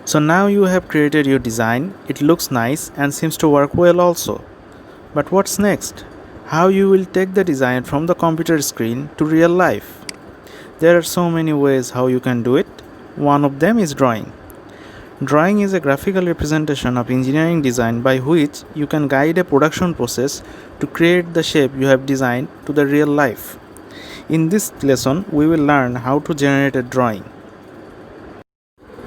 So now you have created your design. It looks nice and seems to work well also. But what's next? How you will take the design from the computer screen to real life? There are so many ways how you can do it. One of them is drawing. Drawing is a graphical representation of engineering design by which you can guide a production process to create the shape you have designed to the real life. In this lesson, we will learn how to generate a drawing.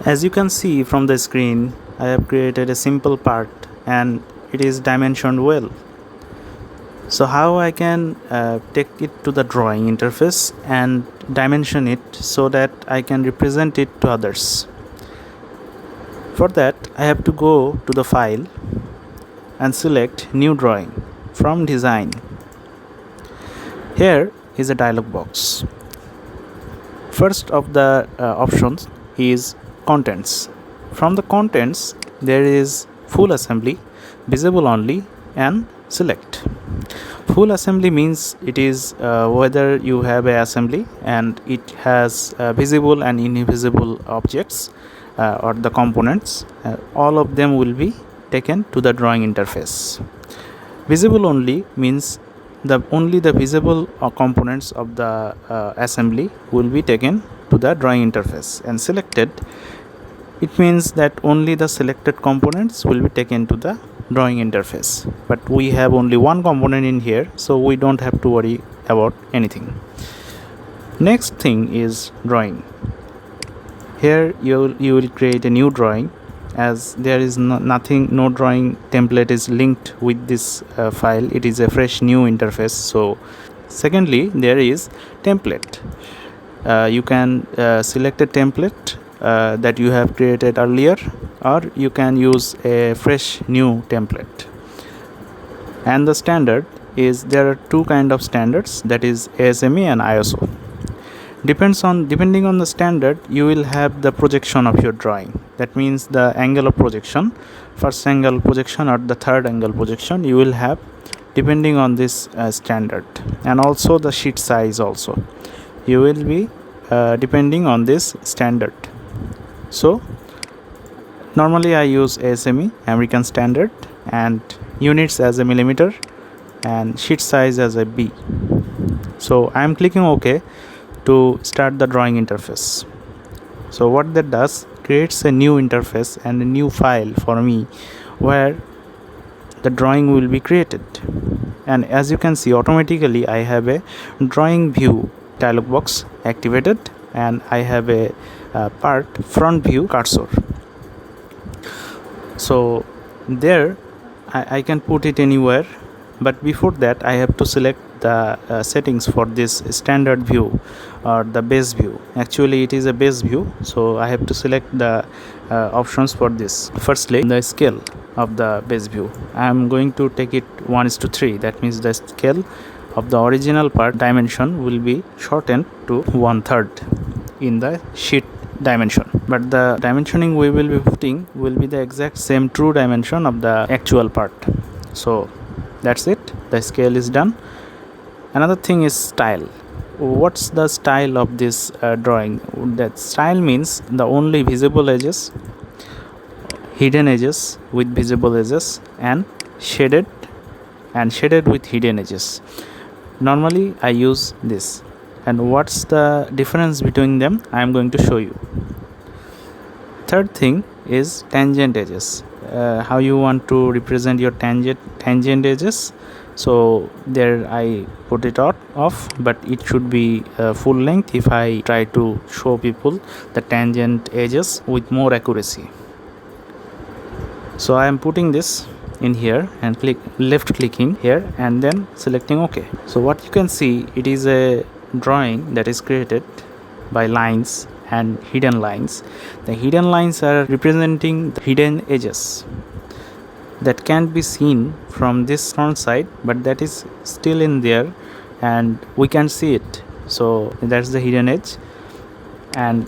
As you can see from the screen, I have created a simple part and it is dimensioned well. So how I can take it to the drawing interface and dimension it so that I can represent it to others. For that, I have to go to the file and select new drawing from design. Here is a dialog box. First of the options is contents. From the contents, there is full assembly, visible only, and select. Full assembly means it is whether you have an assembly and it has visible and invisible objects or the components. All of them will be taken to the drawing interface. Visible only means only the visible components of the assembly will be taken to the drawing interface, and selected, it means that only the selected components will be taken to the drawing interface. But we have only one component in here, so we don't have to worry about anything. Next thing is drawing. Here you will create a new drawing, as there is no drawing template is linked with this file. It is a fresh new interface. So secondly, there is template. You can select a template that you have created earlier, or you can use a fresh new template. And the standard is, there are two kind of standards, that is ASME and ISO. Depending on the standard, you will have the projection of your drawing. That means the angle of projection, first angle projection or the third angle projection, you will have depending on this standard. And also the sheet size also, you will be depending on this standard. So normally I use ASME, American Standard, and units as a millimeter and sheet size as a B. So I am clicking OK to start the drawing interface. So what that does, creates a new interface and a new file for me where the drawing will be created. And as you can see, automatically I have a drawing view dialog box activated, and I have a part front view cursor. So there I can put it anywhere, but before that I have to select the settings for this standard view or the base view. Actually it is a base view, so I have to select the options for this. Firstly, the scale of the base view, I am going to take it 1:3. That means the scale of the original part dimension will be shortened to 1/3 in the sheet dimension, but the dimensioning we will be putting will be the exact same true dimension of the actual part. So that's it, the scale is done. Another thing is style. What's the style of this drawing? That style means the only visible edges, hidden edges with visible edges, and shaded with hidden edges. Normally I use this. And what's the difference between them, I am going to show you. Third thing is tangent edges. How you want to represent your tangent edges. So there I put it off, but it should be full length if I try to show people the tangent edges with more accuracy. So I am putting this in here and left clicking here and then selecting OK. So what you can see, it is a drawing that is created by lines and hidden lines. The hidden lines are representing the hidden edges that can't be seen from this front side, but that is still in there and we can see it. So that's the hidden edge, and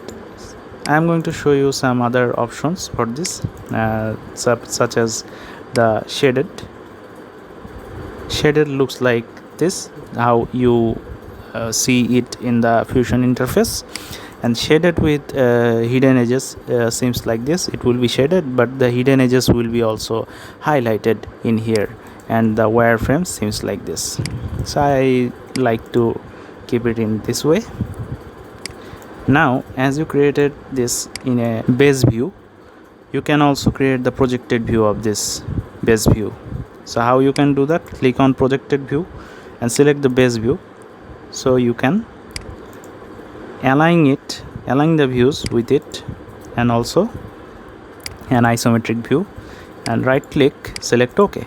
I am going to show you some other options for this, such as the shaded. Shaded looks like this, how you see it in the Fusion interface. and shaded with hidden edges seems like this. It will be shaded, but the hidden edges will be also highlighted in here, and the wireframe seems like this. So I like to keep it in this way. Now as you created this in a base view, you can also create the projected view of this base view. So how you can do that? Click on projected view and select the base view. So you can align the views with it, and also an isometric view, and right click, select OK.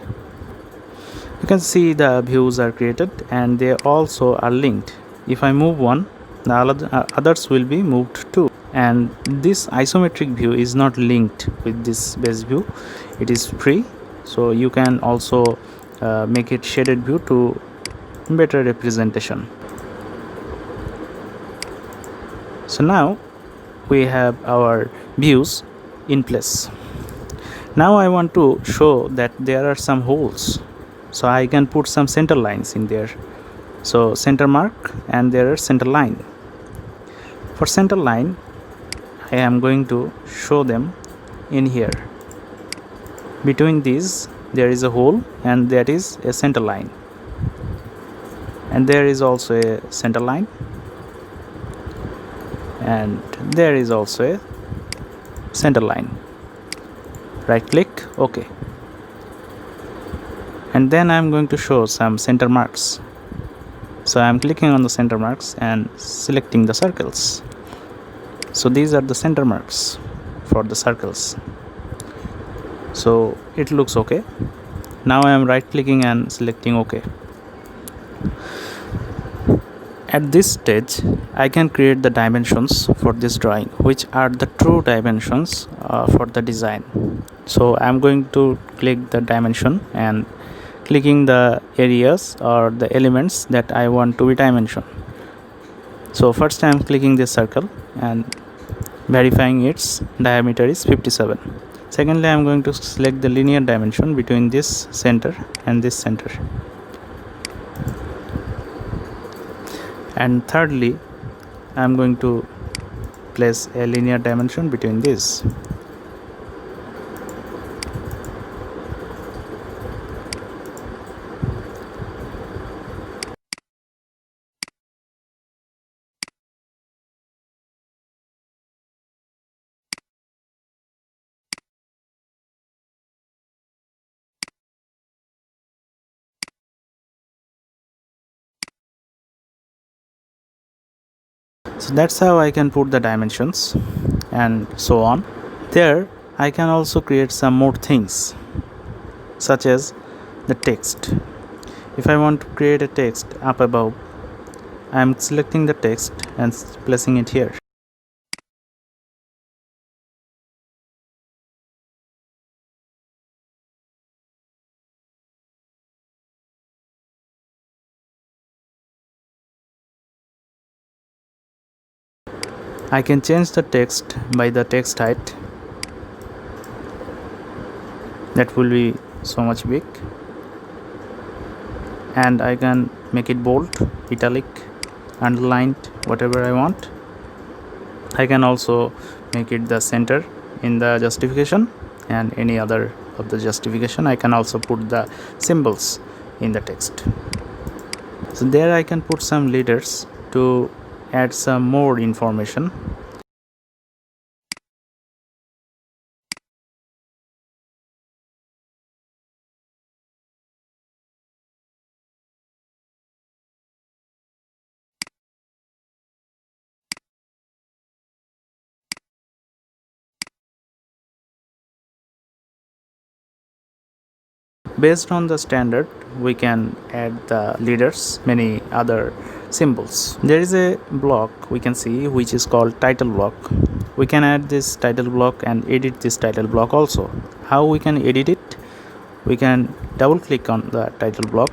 You can see the views are created and they also are linked. If I move one, the others will be moved too. And this isometric view is not linked with this base view, it is free. So you can also make it shaded view to better representation. So now we have our views in place. Now I want to show that there are some holes, so I can put some center lines in there. So center mark, and there are center line. For center line, I am going to show them in here. Between these there is a hole, and that is a center line, and there is also a center line, and there is also a center line. Right click, OK. And then I am going to show some center marks. So I am clicking on the center marks and selecting the circles. So these are the center marks for the circles. So it looks OK. Now I am right clicking and selecting OK. At this stage, I can create the dimensions for this drawing, which are the true dimensions for the design. So I am going to click the dimension and clicking the areas or the elements that I want to be dimension. So first I am clicking this circle and verifying its diameter is 57. Secondly, I am going to select the linear dimension between this center and this center. And thirdly, I am going to place a linear dimension between these. So that's how I can put the dimensions and so on. There I can also create some more things, such as the text. If I want to create a text up above, I am selecting the text and placing it here. I can change the text by the text height. That will be so much big. And I can make it bold, italic, underlined, whatever I want. I can also make it the center in the justification, and any other of the justification. I can also put the symbols in the text. So there I can put some letters to add some more information. Based on the standard, we can add the leaders, many other symbols. There is a block we can see which is called title block. We can add this title block and edit this title block also. How we can edit it? We can double click on the title block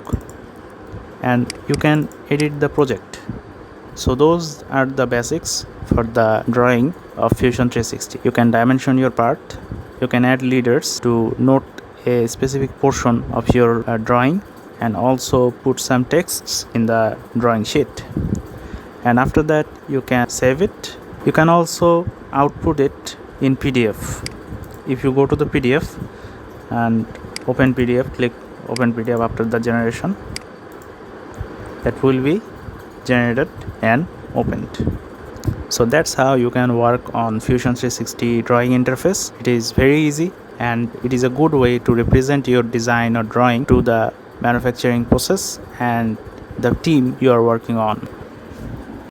and you can edit the project. So those are the basics for the drawing of Fusion 360. You can dimension your part, you can add leaders to note a specific portion of your drawing, and also put some texts in the drawing sheet. And after that you can save it You can also output it in PDF. If you go to the PDF and open PDF, click open PDF after the generation, that will be generated and opened. So that's how you can work on Fusion 360 drawing interface. It is very easy and it is a good way to represent your design or drawing to the manufacturing process and the team you are working on.